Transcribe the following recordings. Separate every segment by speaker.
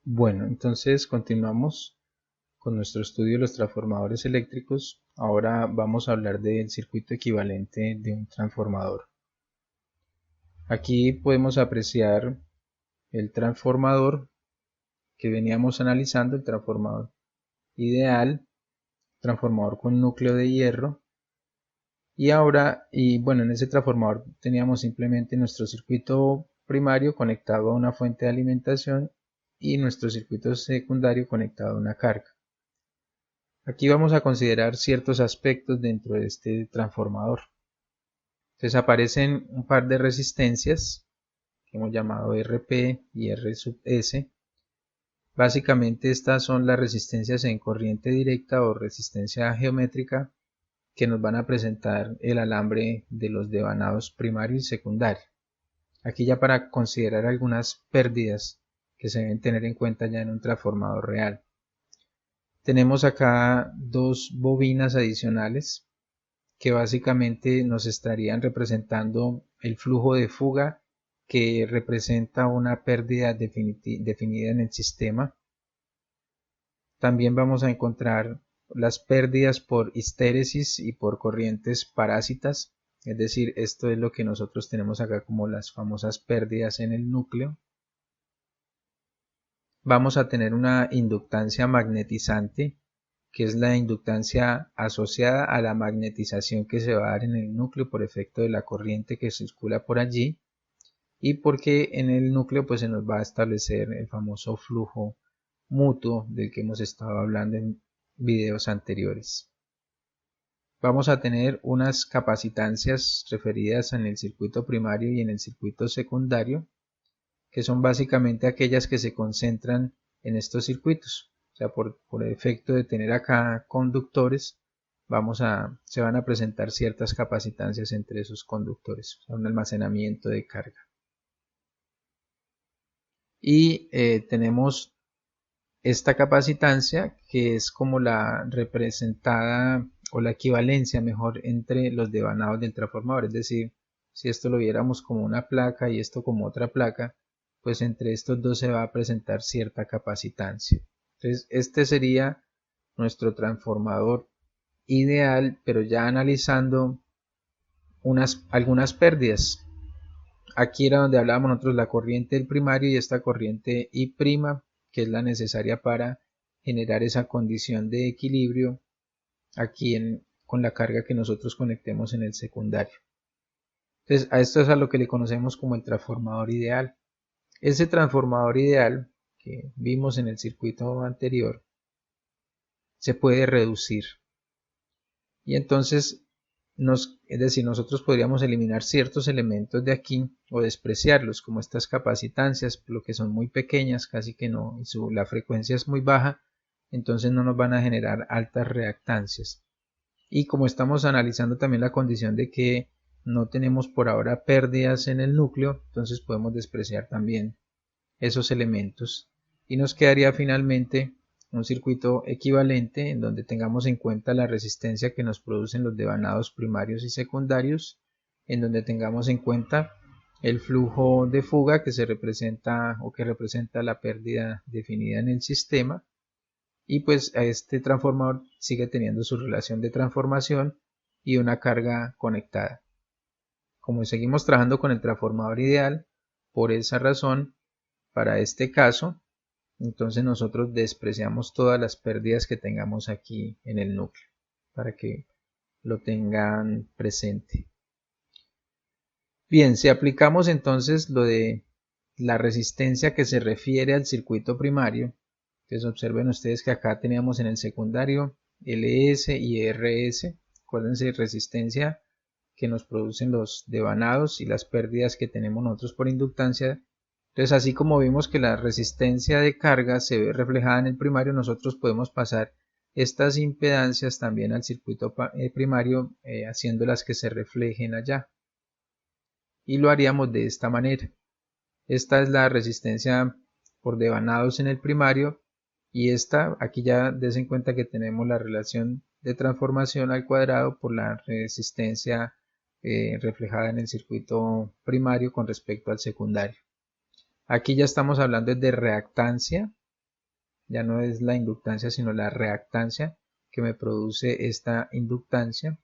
Speaker 1: Bueno, entonces continuamos con nuestro estudio de los transformadores eléctricos. Ahora vamos a hablar del circuito equivalente de un transformador. Aquí podemos apreciar el transformador que veníamos analizando, el transformador ideal, transformador con núcleo de hierro. Bueno, en ese transformador teníamos simplemente nuestro circuito primario conectado a una fuente de alimentación y nuestro circuito secundario conectado a una carga. Aquí vamos a considerar ciertos aspectos dentro de este transformador. Entonces aparecen un par de resistencias que hemos llamado RP y R sub S. Básicamente estas son las resistencias en corriente directa o resistencia geométrica que nos van a presentar el alambre de los devanados primario y secundario. Aquí ya para considerar algunas pérdidas que se deben tener en cuenta ya en un transformador real. Tenemos acá dos bobinas adicionales que básicamente nos estarían representando el flujo de fuga que representa una pérdida definida en el sistema. También vamos a encontrar las pérdidas por histéresis y por corrientes parásitas, es decir, esto es lo que nosotros tenemos acá como las famosas pérdidas en el núcleo. Vamos a tener una inductancia magnetizante, que es la inductancia asociada a la magnetización que se va a dar en el núcleo por efecto de la corriente que circula por allí, y porque en el núcleo pues se nos va a establecer el famoso flujo mutuo del que hemos estado hablando en videos anteriores. Vamos a tener unas capacitancias referidas en el circuito primario y en el circuito secundario, que son básicamente aquellas que se concentran en estos circuitos. O sea, por efecto de tener acá conductores, se van a presentar ciertas capacitancias entre esos conductores, o sea, un almacenamiento de carga. Y tenemos esta capacitancia que es como la representada o la equivalencia mejor entre los devanados del transformador, es decir, si esto lo viéramos como una placa y esto como otra placa, pues entre estos dos se va a presentar cierta capacitancia. Entonces este sería nuestro transformador ideal, pero ya analizando algunas pérdidas. Aquí era donde hablábamos nosotros la corriente del primario y esta corriente I', que es la necesaria para generar esa condición de equilibrio aquí con la carga que nosotros conectemos en el secundario. Entonces a esto es a lo que le conocemos como el transformador ideal. Ese transformador ideal que vimos en el circuito anterior se puede reducir y entonces es decir, nosotros podríamos eliminar ciertos elementos de aquí o despreciarlos, como estas capacitancias, lo que son muy pequeñas, casi que no, y la frecuencia es muy baja, entonces no nos van a generar altas reactancias. Y como estamos analizando también la condición de que no tenemos por ahora pérdidas en el núcleo, entonces podemos despreciar también esos elementos y nos quedaría finalmente un circuito equivalente en donde tengamos en cuenta la resistencia que nos producen los devanados primarios y secundarios, en donde tengamos en cuenta el flujo de fuga que se representa o que representa la pérdida definida en el sistema, y pues a este transformador sigue teniendo su relación de transformación y una carga conectada. Como seguimos trabajando con el transformador ideal, por esa razón, para este caso, entonces nosotros despreciamos todas las pérdidas que tengamos aquí en el núcleo para que lo tengan presente. Bien, si aplicamos entonces lo de la resistencia que se refiere al circuito primario, entonces observen ustedes que acá teníamos en el secundario LS y RS, acuérdense, resistencia que nos producen los devanados y las pérdidas que tenemos nosotros por inductancia. Entonces, así como vimos que la resistencia de carga se ve reflejada en el primario, nosotros podemos pasar estas impedancias también al circuito primario, haciéndolas que se reflejen allá. Y lo haríamos de esta manera. Esta es la resistencia por devanados en el primario y esta, aquí ya des en cuenta que tenemos la relación de transformación al cuadrado por la resistencia reflejada en el circuito primario con respecto al secundario. Aquí ya estamos hablando de reactancia ya no es la inductancia sino la reactancia que me produce esta inductancia.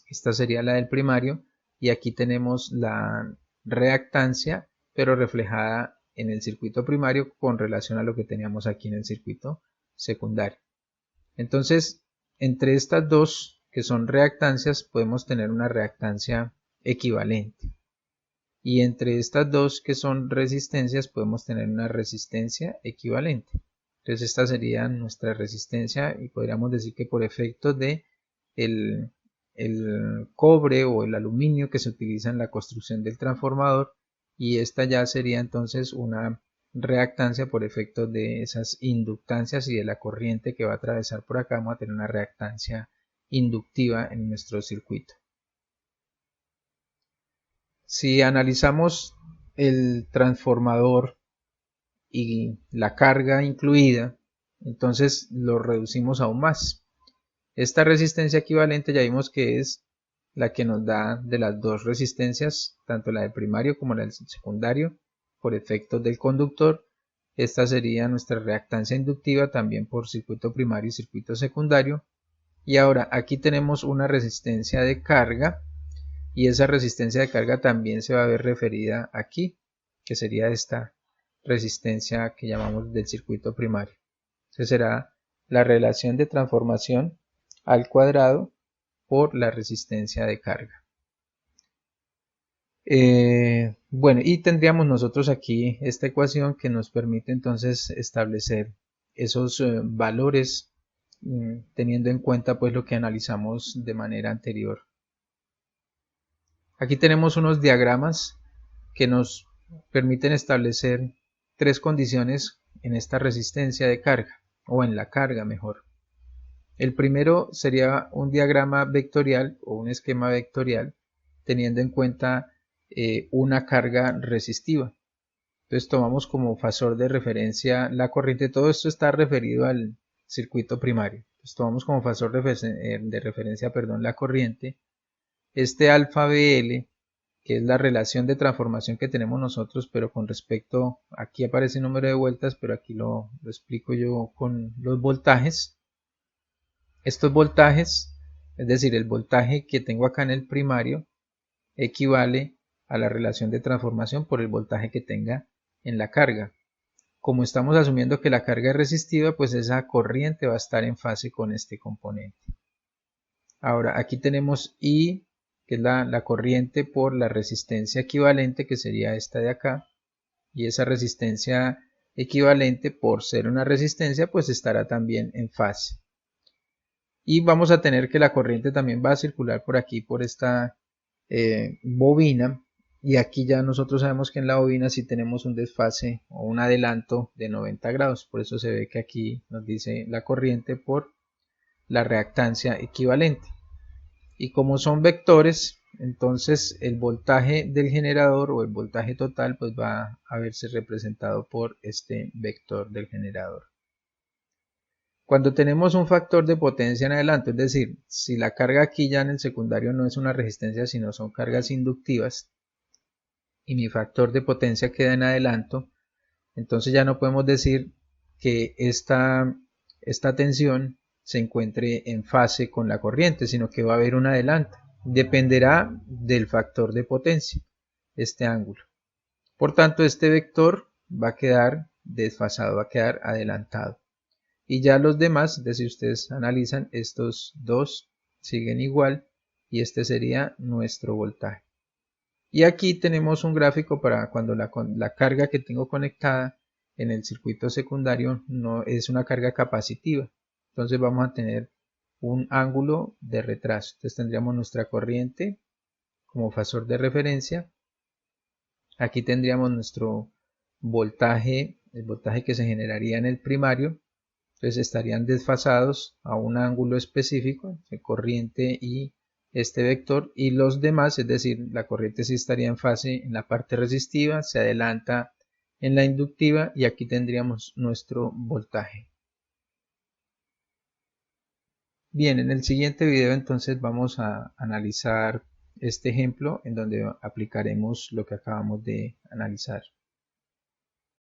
Speaker 1: Esta sería la del primario y aquí tenemos la reactancia pero reflejada en el circuito primario con relación a lo que teníamos aquí en el circuito secundario. Entonces, entre estas dos que son reactancias podemos tener una reactancia equivalente. Y entre estas dos que son resistencias podemos tener una resistencia equivalente. Entonces esta sería nuestra resistencia y podríamos decir que por efecto de el cobre o el aluminio que se utiliza en la construcción del transformador, y esta ya sería entonces una reactancia por efecto de esas inductancias y de la corriente que va a atravesar por acá. Vamos a tener una reactancia inductiva en nuestro circuito. Si analizamos el transformador y la carga incluida, entonces lo reducimos aún más. Esta resistencia equivalente ya vimos que es la que nos da de las dos resistencias, tanto la del primario como la del secundario, por efectos del conductor. Esta sería nuestra reactancia inductiva también por circuito primario y circuito secundario. Y ahora aquí tenemos una resistencia de carga, y esa resistencia de carga también se va a ver referida aquí, que sería esta resistencia que llamamos del circuito primario. Entonces será la relación de transformación al cuadrado por la resistencia de carga. Bueno, y tendríamos nosotros aquí esta ecuación que nos permite entonces establecer esos valores teniendo en cuenta pues lo que analizamos de manera anterior. Aquí tenemos unos diagramas que nos permiten establecer tres condiciones en esta resistencia de carga, o en la carga mejor. El primero sería un diagrama vectorial o un esquema vectorial teniendo en cuenta una carga resistiva. Entonces tomamos como fasor de referencia la corriente. Todo esto está referido al circuito primario. Entonces tomamos como fasor de referencia la corriente. Este alfa BL, que es la relación de transformación que tenemos nosotros, pero con respecto, aquí aparece el número de vueltas, pero aquí lo explico yo con los voltajes. Estos voltajes, es decir, el voltaje que tengo acá en el primario, equivale a la relación de transformación por el voltaje que tenga en la carga. Como estamos asumiendo que la carga es resistiva, pues esa corriente va a estar en fase con este componente. Ahora, aquí tenemos I, que es la corriente por la resistencia equivalente, que sería esta de acá, y esa resistencia equivalente, por ser una resistencia, pues estará también en fase. Y vamos a tener que la corriente también va a circular por aquí, por esta bobina, y aquí ya nosotros sabemos que en la bobina sí tenemos un desfase o un adelanto de 90 grados, por eso se ve que aquí nos dice la corriente por la reactancia equivalente. Y como son vectores, entonces el voltaje del generador o el voltaje total pues va a verse representado por este vector del generador. Cuando tenemos un factor de potencia en adelanto, es decir, si la carga aquí ya en el secundario no es una resistencia sino son cargas inductivas y mi factor de potencia queda en adelanto, entonces ya no podemos decir que esta tensión se encuentre en fase con la corriente, sino que va a haber un adelanto. Dependerá del factor de potencia, este ángulo. Por tanto, este vector va a quedar desfasado, va a quedar adelantado. Y ya los demás, es decir, ustedes analizan, estos dos siguen igual y este sería nuestro voltaje. Y aquí tenemos un gráfico para cuando la carga que tengo conectada en el circuito secundario no es una carga capacitiva. Entonces vamos a tener un ángulo de retraso. Entonces tendríamos nuestra corriente como fasor de referencia. Aquí tendríamos nuestro voltaje, el voltaje que se generaría en el primario. Entonces estarían desfasados a un ángulo específico, de corriente y este vector, y los demás, es decir, la corriente sí estaría en fase en la parte resistiva, se adelanta en la inductiva y aquí tendríamos nuestro voltaje. Bien, en el siguiente video entonces vamos a analizar este ejemplo en donde aplicaremos lo que acabamos de analizar.